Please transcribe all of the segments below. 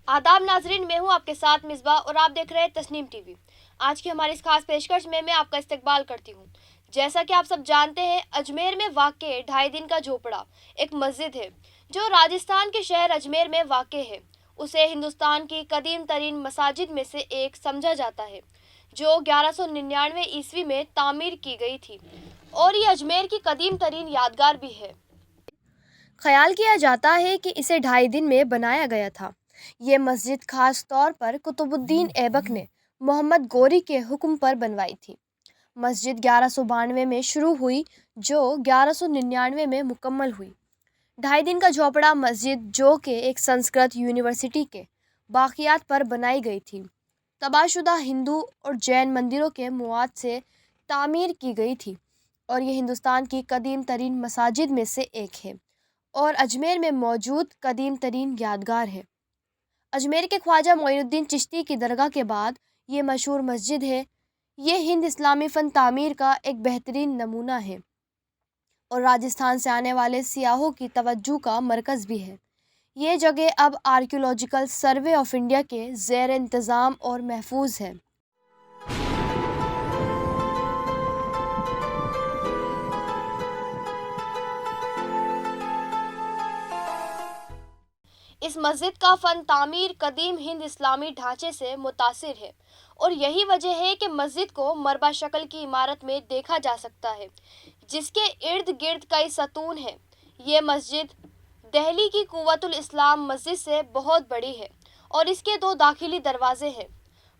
आदाब नाजरीन, मैं हूं आपके साथ मिसबा और आप देख रहे हैं तस्नीम टीवी। आज की हमारी इस खास पेशकश में मैं आपका इस्तकबाल करती हूं। जैसा कि आप सब जानते हैं, अजमेर में वाक़े ढाई दिन का झोपड़ा एक मस्जिद है जो राजस्थान के शहर अजमेर में वाक़े है। उसे हिंदुस्तान की कदीम तरीन मसाजिद में से एक समझा जाता है, जो 1199 ईस्वी में तामीर की गई थी और ये अजमेर की कदीम तरीन यादगार भी है। ख्याल किया जाता है कि इसे ढाई दिन में बनाया गया था। ये मस्जिद खास तौर पर कुतुबुद्दीन ऐबक ने मोहम्मद गौरी के हुक्म पर बनवाई थी। मस्जिद 1192 में शुरू हुई, जो 1199 में मुकम्मल हुई। ढाई दिन का झोपड़ा मस्जिद, जो कि एक संस्कृत यूनिवर्सिटी के बाक़ियात पर बनाई गई थी, तबाहशुदा हिंदू और जैन मंदिरों के मवाद से तामीर की गई थी और ये हिंदुस्तान की कदीम तरीन मसाजिद में से एक है और अजमेर में मौजूद कदीम तरीन यादगार है। अजमेर के ख्वाजा मोइनुद्दीन चिश्ती की दरगाह के बाद ये मशहूर मस्जिद है। ये हिंद इस्लामी फ़न तामीर का एक बेहतरीन नमूना है और राजस्थान से आने वाले सियाहों की तवज्जो का मरकज़ भी है। ये जगह अब आर्कियोलॉजिकल सर्वे ऑफ इंडिया के ज़ेर इंतज़ाम और महफूज है। इस मस्जिद का फ़न तामीर कदीम हिंद इस्लामी ढांचे से मुतासिर है और यही वजह है कि मस्जिद को मरबा शक्ल की इमारत में देखा जा सकता है, जिसके इर्द गिर्द कई सतून हैं। ये मस्जिद दिल्ली की कुव्वतुल इस्लाम मस्जिद से बहुत बड़ी है और इसके 2 दाखिली दरवाजे हैं।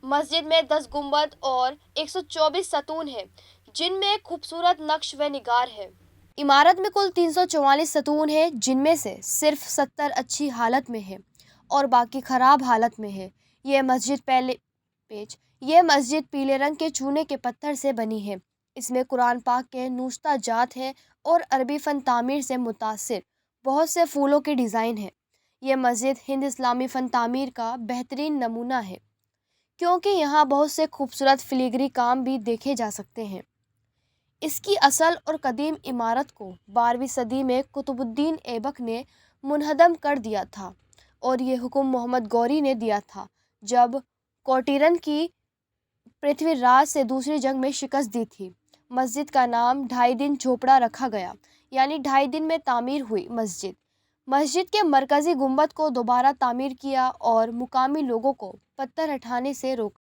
मस्जिद में 10 गुंबद और 124 सतून हैं, जिनमें खूबसूरत नक्श व निगार है। इमारत में कुल 344 सतून हैं, जिनमें से सिर्फ 70 अच्छी हालत में है और बाकी ख़राब हालत में है। ये मस्जिद पीले रंग के चूने के पत्थर से बनी है। इसमें कुरान पाक के नुश्ता जात है और अरबी फ़न तामीर से मुतासिर बहुत से फूलों के डिज़ाइन हैं। ये मस्जिद हिंद इस्लामी फ़न तामीर का बेहतरीन नमूना है, क्योंकि यहाँ बहुत से खूबसूरत फिलीग्री काम भी देखे जा सकते हैं। इसकी असल और कदीम इमारत को 12वीं सदी में कुतुबुद्दीन ऐबक ने मुनहदम कर दिया था और ये हुक्म मोहम्मद गौरी ने दिया था जब कोटीरन की पृथ्वीराज से दूसरी जंग में शिकस्त दी थी। मस्जिद का नाम ढाई दिन झोपड़ा रखा गया, यानी ढाई दिन में तामीर हुई मस्जिद के मरकज़ी गुंबद को दोबारा तामीर किया और मुकामी लोगों को पत्थर हटाने से रोका।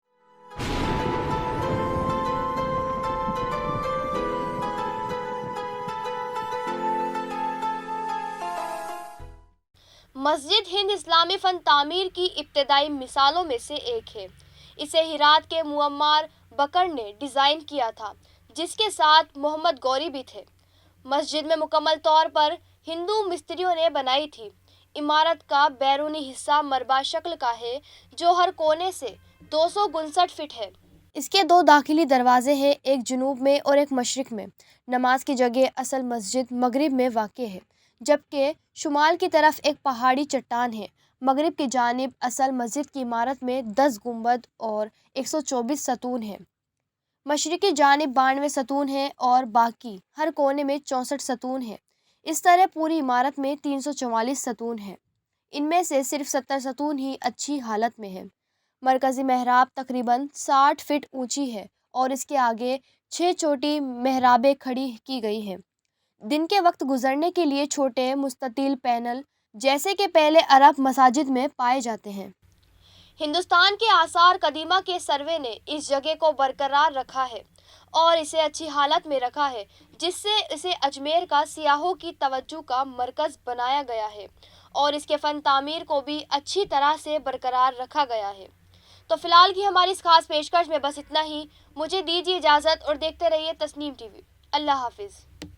मस्जिद हिंद इस्लामी फ़न तामीर की इब्तदाई मिसालों में से एक है। इसे हिरात के मुअम्मर बकर ने डिज़ाइन किया था, जिसके साथ मोहम्मद गौरी भी थे। मस्जिद में मुकम्मल तौर पर हिंदू मिस्त्रियों ने बनाई थी। इमारत का बैरूनी हिस्सा मरबा शक्ल का है, जो हर कोने से 259 फीट है। इसके 2 दाखिली दरवाजे हैं, एक जुनूब में और एक मशरिक़ में। नमाज की जगह असल मस्जिद मगरिब में वाक़े है, जबकि शुमाल की तरफ एक पहाड़ी चट्टान है। मगरिब की जानिब असल मस्जिद की इमारत में 10 गुंबद और 124 सतून हैं। मशरिक़ी जानिब 92 सतून हैं और बाकी हर कोने में 64 सतून हैं। इस तरह पूरी इमारत में 344 सतून हैं। इनमें से सिर्फ 70 सतून ही अच्छी हालत में हैं। मरकज़ी महराब तकरीबन 60 फीट ऊंची है और इसके आगे 6 छोटी महराबें खड़ी की गई हैं। दिन के वक्त गुजरने के लिए छोटे मुस्ततील पैनल, जैसे कि पहले अरब मसाजिद में पाए जाते हैं। हिंदुस्तान के आसार कदीमा के सर्वे ने इस जगह को बरकरार रखा है और इसे अच्छी हालत में रखा है, जिससे इसे अजमेर का सियाहों की तवज्जो का मरकज़ बनाया गया है और इसके फ़न तामीर को भी अच्छी तरह से बरकरार रखा गया है। तो फिलहाल की हमारी इस खास पेशकश में बस इतना ही। मुझे दीजिए इजाज़त और देखते रहिए तस्नीम टीवी। अल्लाह हाफिज़।